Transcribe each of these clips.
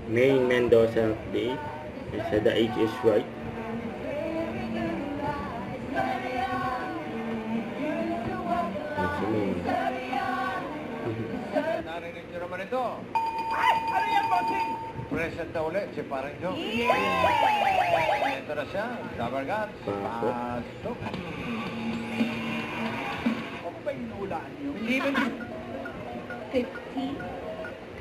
May Mendoza update. They said the age is right. Yan si May. Narinig nyo naman ito. Ay! Ano yan, bossing? Present na ulit si Parang Joe. Ito na siya. Sabargat. Pasok. Pasok. Ano ba yung hulaan nyo? Even 50.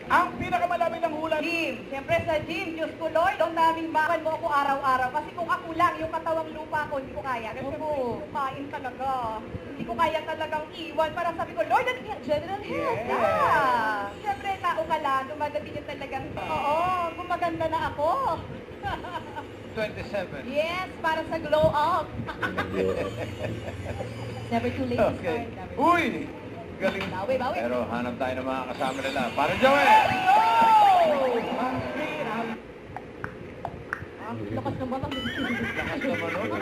ang pinakamalamig ng hula. Gym. Siyempre sa gym, Diyos ko Lord, ang daming bakal mo ako araw-araw. Kasi kung ako lang, yung katawang lupa ko, hindi ko kaya. Kasi Oo. kumain talaga. Hindi ko kaya talagang iwan. Parang sabi ko, Lord, that's general health. Yes. Yeah. Siyempre, tao ka lang, dumadating yung talagang, oo, gumaganda na ako. 27. Yes, para sa glow up. Never too late to Okay. start. Uy! Galing. Bawi, bawi. Pero hanap tayo ng mga kasama nila. Parang Joe! Lakas ng batang. Lakas naman nun.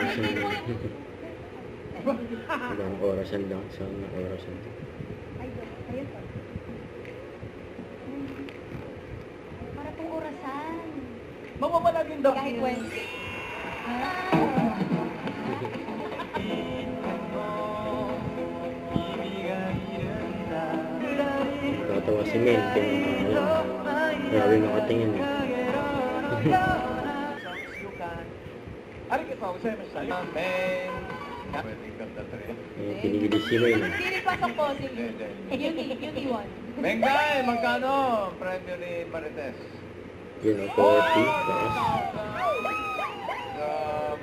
Ilang orasan lang. Isang orasan. Ayun po. Para pong orasan. Mawawala din daw. Kahit 20. Tatawa si May. Grabe nakatingin eh. Ari ka pa, usay mas sa'yo. Amen. Pwedeng kanta to eh. Kinigilis si May. No? Sino pasok po? Hindi, hindi. Uni 1. Mengay, magkano? Premyo ni Marites. Yun o, 40. Tapos,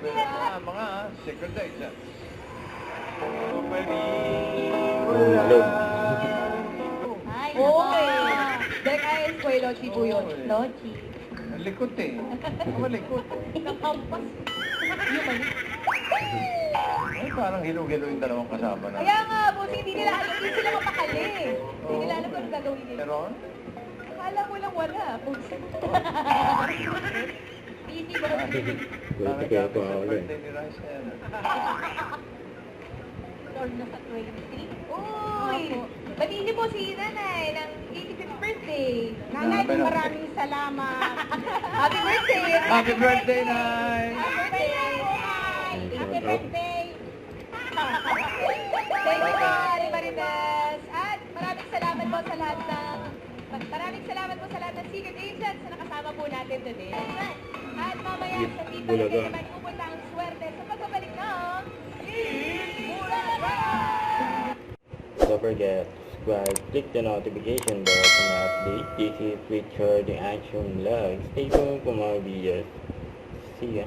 Grabe mga secret dates ah. malog. Ay, okay. Dek ay eskway Lochi po yun. Lochi. Ang likot eh. Ang malikot. Nakampas. Yung mali. Ay, parang hilo-hilo yung dalawang kasama na. Kaya nga, boss, hindi nila alam, hindi sila mapakali. Hindi nila alam kung ano gagawin nila. Pero, Akala mo lang wala. Easy ba? Buti kaya ko ako ulit. birthday ni Rice na yan. Or nasa 23? Uy! Batiin niyo po si Nanay ng 85th birthday. Nanay, maraming salamat. Happy birthday! Happy birthday, Nay! Happy birthday! Happy birthday! Thank you po, Ari Marites. At maraming salamat po sa lahat ng secret agents na nakasama po natin today. At mamaya sa Tita Bulaga. Lagay naman pupunta ang swerte sa pagbabalik ng Don't forget, subscribe, click the notification bell for my update. This is Richard the Action Vlog. Stay tuned for more videos. See ya.